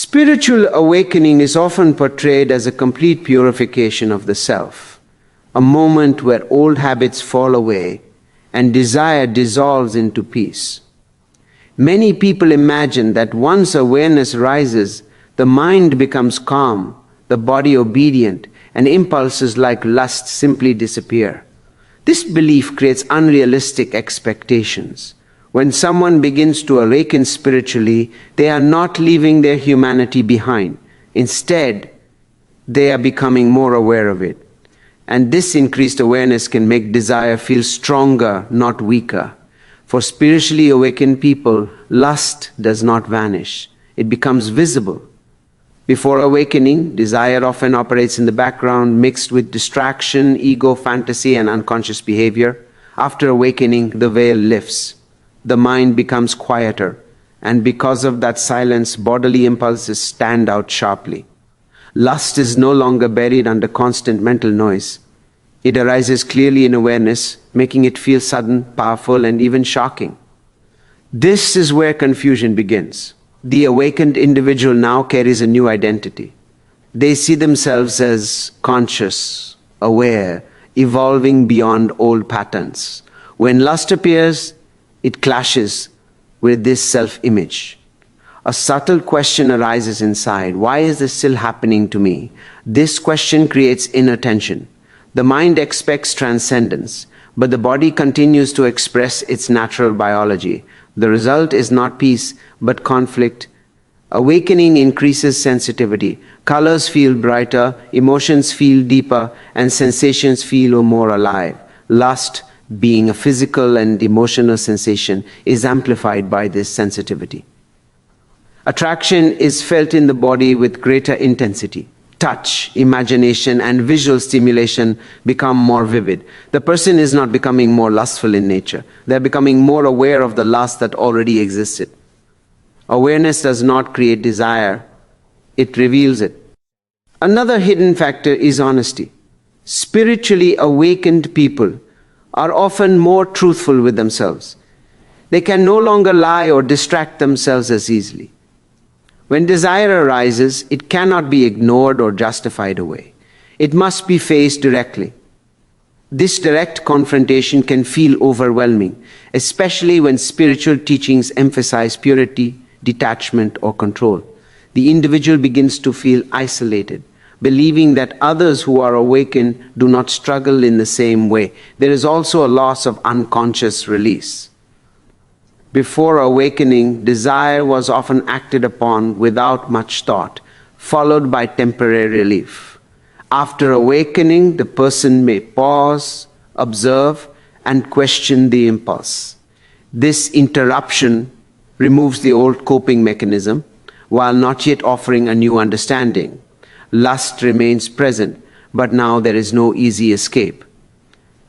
Spiritual awakening is often portrayed as a complete purification of the self, a moment where old habits fall away and desire dissolves into peace. Many people imagine that once awareness rises, the mind becomes calm, the body obedient, and impulses like lust simply disappear. This belief creates unrealistic expectations. When someone begins to awaken spiritually, they are not leaving their humanity behind. Instead, they are becoming more aware of it. And this increased awareness can make desire feel stronger, not weaker. For spiritually awakened people, lust does not vanish. It becomes visible. Before awakening, desire often operates in the background, mixed with distraction, ego, fantasy, and unconscious behavior. After awakening, the veil lifts. The mind becomes quieter, and because of that silence, bodily impulses stand out sharply. Lust is no longer buried under constant mental noise. It arises clearly in awareness, making it feel sudden, powerful, and even shocking. This is where confusion begins. The awakened individual now carries a new identity. They see themselves as conscious, aware, evolving beyond old patterns. When lust appears, it clashes with this self-image. A subtle question arises inside. Why is this still happening to me? This question creates inner tension. The mind expects transcendence, but the body continues to express its natural biology. The result is not peace, but conflict. Awakening increases sensitivity. Colors feel brighter, emotions feel deeper, and sensations feel more alive. Lust, being a physical and emotional sensation, is amplified by this sensitivity. Attraction is felt in the body with greater intensity. Touch, imagination, and visual stimulation become more vivid. The person is not becoming more lustful in nature. They're becoming more aware of the lust that already existed. Awareness does not create desire, it reveals it. Another hidden factor is honesty. Spiritually awakened people are often more truthful with themselves. They can no longer lie or distract themselves as easily. When desire arises, it cannot be ignored or justified away. It must be faced directly. This direct confrontation can feel overwhelming, especially when spiritual teachings emphasize purity, detachment, or control. The individual begins to feel isolated, believing that others who are awakened do not struggle in the same way. There is also a loss of unconscious release. Before awakening, desire was often acted upon without much thought, followed by temporary relief. After awakening, the person may pause, observe, and question the impulse. This interruption removes the old coping mechanism, while not yet offering a new understanding. Lust remains present, but now there is no easy escape.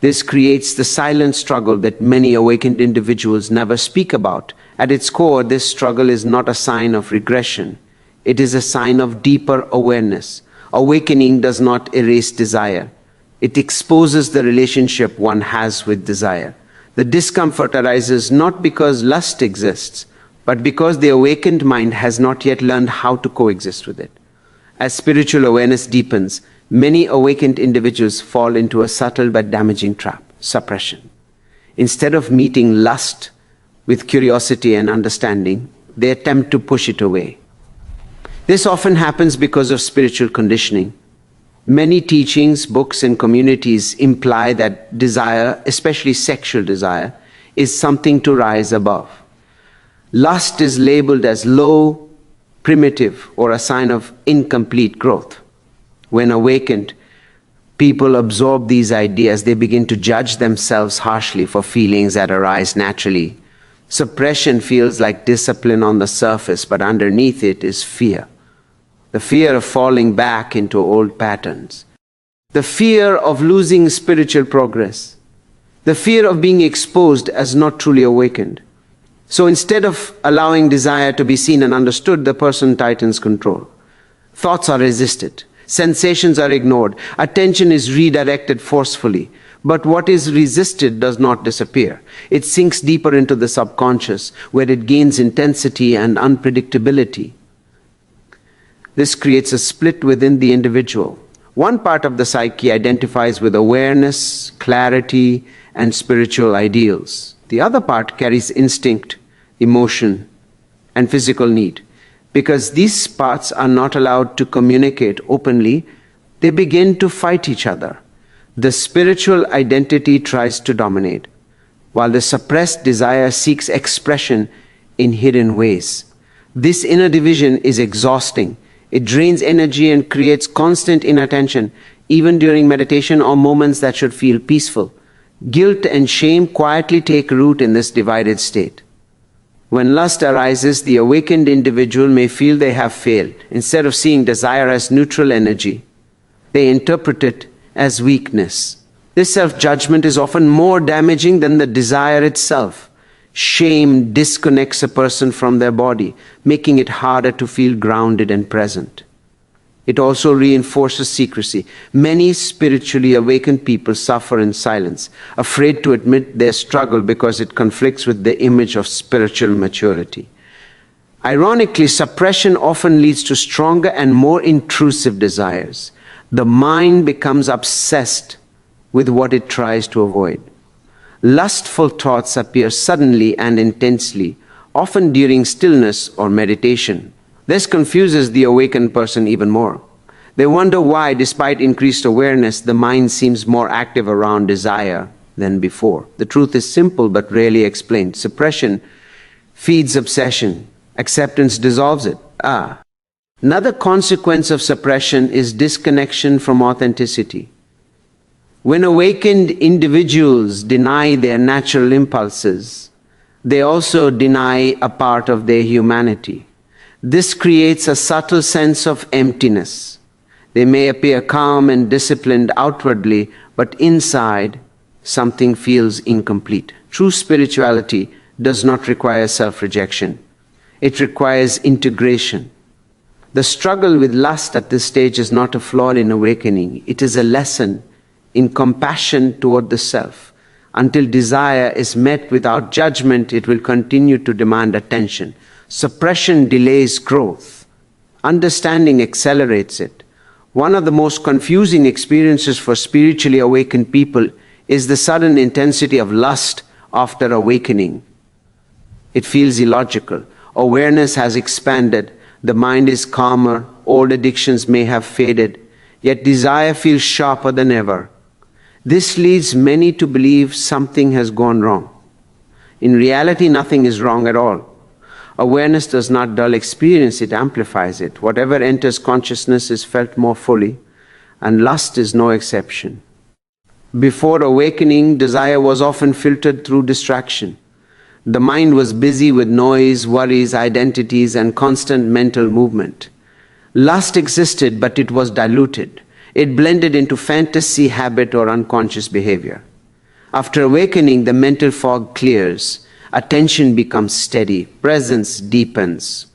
This creates the silent struggle that many awakened individuals never speak about. At its core, this struggle is not a sign of regression. It is a sign of deeper awareness. Awakening does not erase desire. It exposes the relationship one has with desire. The discomfort arises not because lust exists, but because the awakened mind has not yet learned how to coexist with it. As spiritual awareness deepens, many awakened individuals fall into a subtle but damaging trap: suppression. Instead of meeting lust with curiosity and understanding, they attempt to push it away. This often happens because of spiritual conditioning. Many teachings, books, and communities imply that desire, especially sexual desire, is something to rise above. Lust is labeled as low, primitive, or a sign of incomplete growth. When awakened, people absorb these ideas. They begin to judge themselves harshly for feelings that arise naturally. Suppression feels like discipline on the surface, but underneath it is fear. The fear of falling back into old patterns. The fear of losing spiritual progress. The fear of being exposed as not truly awakened. So instead of allowing desire to be seen and understood, the person tightens control. Thoughts are resisted. Sensations are ignored. Attention is redirected forcefully. But what is resisted does not disappear. It sinks deeper into the subconscious, where it gains intensity and unpredictability. This creates a split within the individual. One part of the psyche identifies with awareness, clarity, and spiritual ideals. The other part carries instinct, emotion, and physical need. Because these parts are not allowed to communicate openly, they begin to fight each other. The spiritual identity tries to dominate, while the suppressed desire seeks expression in hidden ways. This inner division is exhausting. It drains energy and creates constant inattention, even during meditation or moments that should feel peaceful. Guilt and shame quietly take root in this divided state. When lust arises, the awakened individual may feel they have failed. Instead of seeing desire as neutral energy, they interpret it as weakness. This self-judgment is often more damaging than the desire itself. Shame disconnects a person from their body, making it harder to feel grounded and present. It also reinforces secrecy. Many spiritually awakened people suffer in silence, afraid to admit their struggle because it conflicts with the image of spiritual maturity. Ironically, suppression often leads to stronger and more intrusive desires. The mind becomes obsessed with what it tries to avoid. Lustful thoughts appear suddenly and intensely, often during stillness or meditation. This confuses the awakened person even more. They wonder why, despite increased awareness, the mind seems more active around desire than before. The truth is simple but rarely explained. Suppression feeds obsession. Acceptance dissolves it. Another consequence of suppression is disconnection from authenticity. When awakened individuals deny their natural impulses, they also deny a part of their humanity. This creates a subtle sense of emptiness. They may appear calm and disciplined outwardly, but inside, something feels incomplete. True spirituality does not require self-rejection. It requires integration. The struggle with lust at this stage is not a flaw in awakening. It is a lesson in compassion toward the self. Until desire is met without judgment, it will continue to demand attention. Suppression delays growth. Understanding accelerates it. One of the most confusing experiences for spiritually awakened people is the sudden intensity of lust after awakening. It feels illogical. Awareness has expanded. The mind is calmer. Old addictions may have faded. Yet desire feels sharper than ever. This leads many to believe something has gone wrong. In reality, nothing is wrong at all. Awareness does not dull experience, it amplifies it. Whatever enters consciousness is felt more fully, and lust is no exception. Before awakening, desire was often filtered through distraction. The mind was busy with noise, worries, identities, and constant mental movement. Lust existed, but it was diluted. It blended into fantasy, habit, or unconscious behavior. After awakening, the mental fog clears. Attention becomes steady. Presence deepens.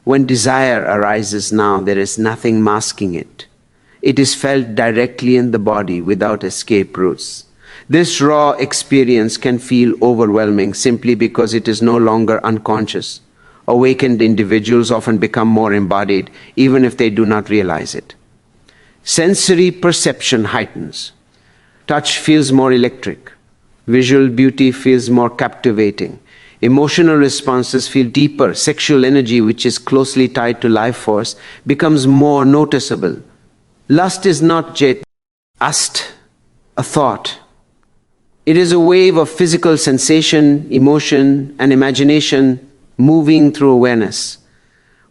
When desire arises now, there is nothing masking it. It is felt directly in the body without escape routes. This raw experience can feel overwhelming simply because it is no longer unconscious. Awakened individuals often become more embodied, even if they do not realize it. Sensory perception heightens. Touch feels more electric. Visual beauty feels more captivating. Emotional responses feel deeper. Sexual energy, which is closely tied to life force, becomes more noticeable. Lust is not just a thought. It is a wave of physical sensation, emotion, and imagination moving through awareness.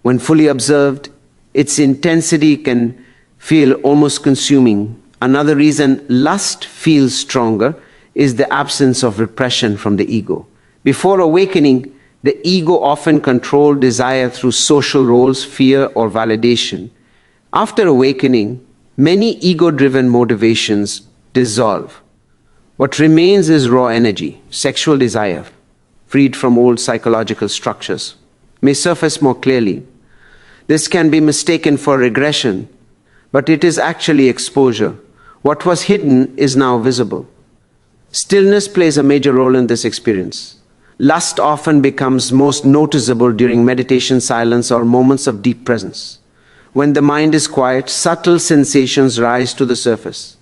When fully observed, its intensity can feel almost consuming. Another reason lust feels stronger is the absence of repression from the ego. Before awakening, the ego often controlled desire through social roles, fear, or validation. After awakening, many ego-driven motivations dissolve. What remains is raw energy. Sexual desire, freed from old psychological structures, may surface more clearly. This can be mistaken for regression, but it is actually exposure. What was hidden is now visible. Stillness plays a major role in this experience. Lust often becomes most noticeable during meditation, silence, or moments of deep presence. When the mind is quiet, subtle sensations rise to the surface.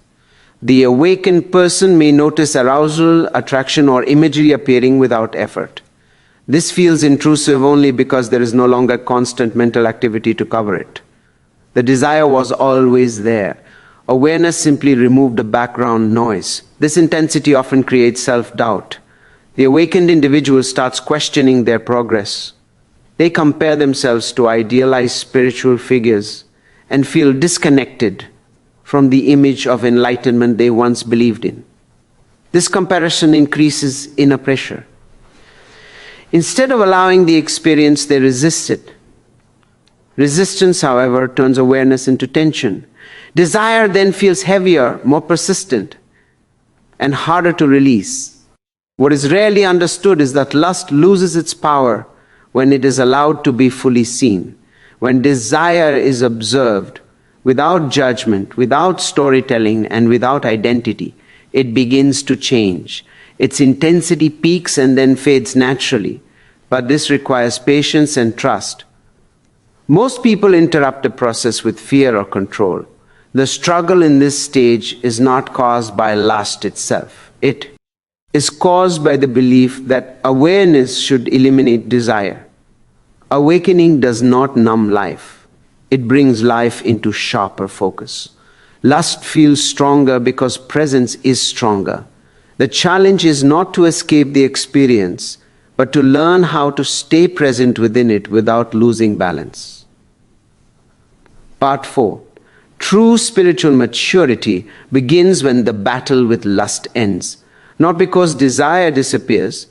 The awakened person may notice arousal, attraction, or imagery appearing without effort. This feels intrusive only because there is no longer constant mental activity to cover it. The desire was always there. Awareness simply removed the background noise. This intensity often creates self-doubt. The awakened individual starts questioning their progress. They compare themselves to idealized spiritual figures and feel disconnected from the image of enlightenment they once believed in. This comparison increases inner pressure. Instead of allowing the experience, they resist it. Resistance, however, turns awareness into tension. Desire then feels heavier, more persistent, and harder to release. What is rarely understood is that lust loses its power when it is allowed to be fully seen. When desire is observed without judgment, without storytelling, and without identity, it begins to change. Its intensity peaks and then fades naturally, but this requires patience and trust. Most people interrupt the process with fear or control. The struggle in this stage is not caused by lust itself. It is caused by the belief that awareness should eliminate desire. Awakening does not numb life. It brings life into sharper focus. Lust feels stronger because presence is stronger. The challenge is not to escape the experience, but to learn how to stay present within it without losing balance. Part 4. True spiritual maturity begins when the battle with lust ends. Not because desire disappears,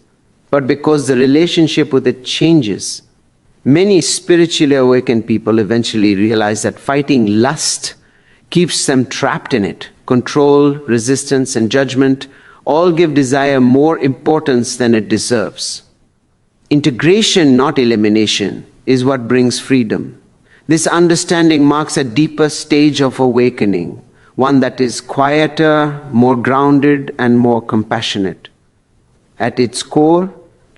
but because the relationship with it changes. Many spiritually awakened people eventually realize that fighting lust keeps them trapped in it. Control, resistance, and judgment all give desire more importance than it deserves. Integration, not elimination, is what brings freedom. This understanding marks a deeper stage of awakening, one that is quieter, more grounded, and more compassionate. At its core,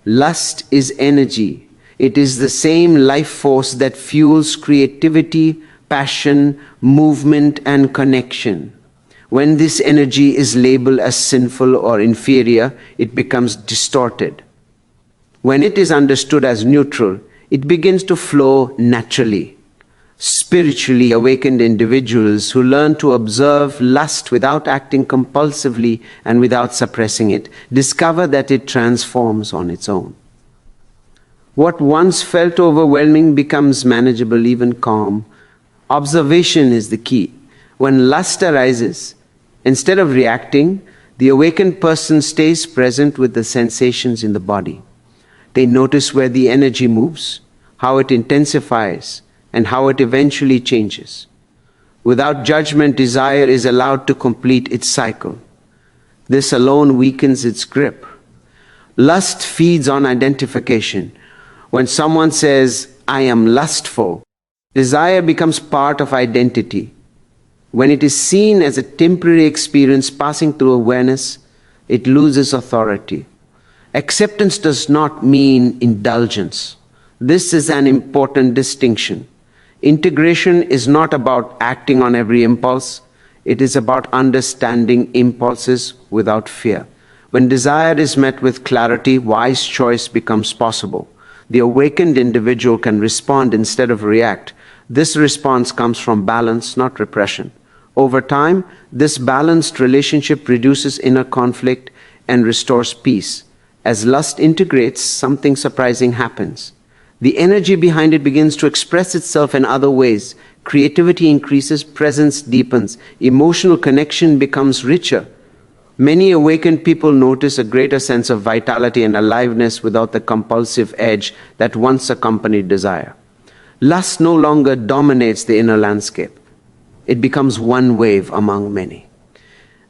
lust is energy. It is the same life force that fuels creativity, passion, movement, and connection. When this energy is labeled as sinful or inferior, it becomes distorted. When it is understood as neutral, it begins to flow naturally. Spiritually awakened individuals who learn to observe lust without acting compulsively and without suppressing it discover that it transforms on its own. What once felt overwhelming becomes manageable, even calm. Observation is the key. When lust arises, instead of reacting, the awakened person stays present with the sensations in the body. They notice where the energy moves, how it intensifies, and how it eventually changes. Without judgment, desire is allowed to complete its cycle. This alone weakens its grip. Lust feeds on identification. When someone says, "I am lustful," desire becomes part of identity. When it is seen as a temporary experience passing through awareness, it loses authority. Acceptance does not mean indulgence. This is an important distinction. Integration is not about acting on every impulse. It is about understanding impulses without fear. When desire is met with clarity, wise choice becomes possible. The awakened individual can respond instead of react. This response comes from balance, not repression. Over time, this balanced relationship reduces inner conflict and restores peace. As lust integrates, something surprising happens. The energy behind it begins to express itself in other ways. Creativity increases, presence deepens, emotional connection becomes richer. Many awakened people notice a greater sense of vitality and aliveness without the compulsive edge that once accompanied desire. Lust no longer dominates the inner landscape. It becomes one wave among many.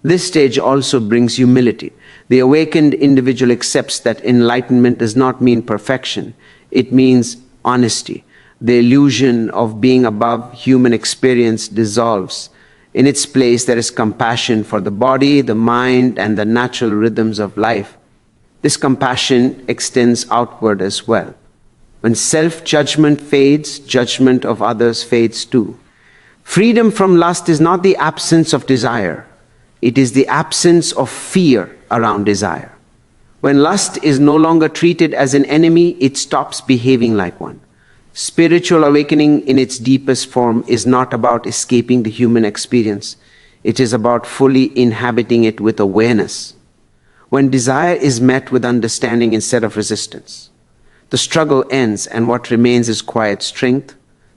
This stage also brings humility. The awakened individual accepts that enlightenment does not mean perfection. It means honesty. The illusion of being above human experience dissolves. In its place, there is compassion for the body, the mind, and the natural rhythms of life. This compassion extends outward as well. When self-judgment fades, judgment of others fades too. Freedom from lust is not the absence of desire. It is the absence of fear around desire. When lust is no longer treated as an enemy, it stops behaving like one. Spiritual awakening in its deepest form is not about escaping the human experience. It is about fully inhabiting it with awareness. When desire is met with understanding instead of resistance, the struggle ends and what remains is quiet strength,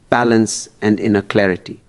balance, and inner clarity.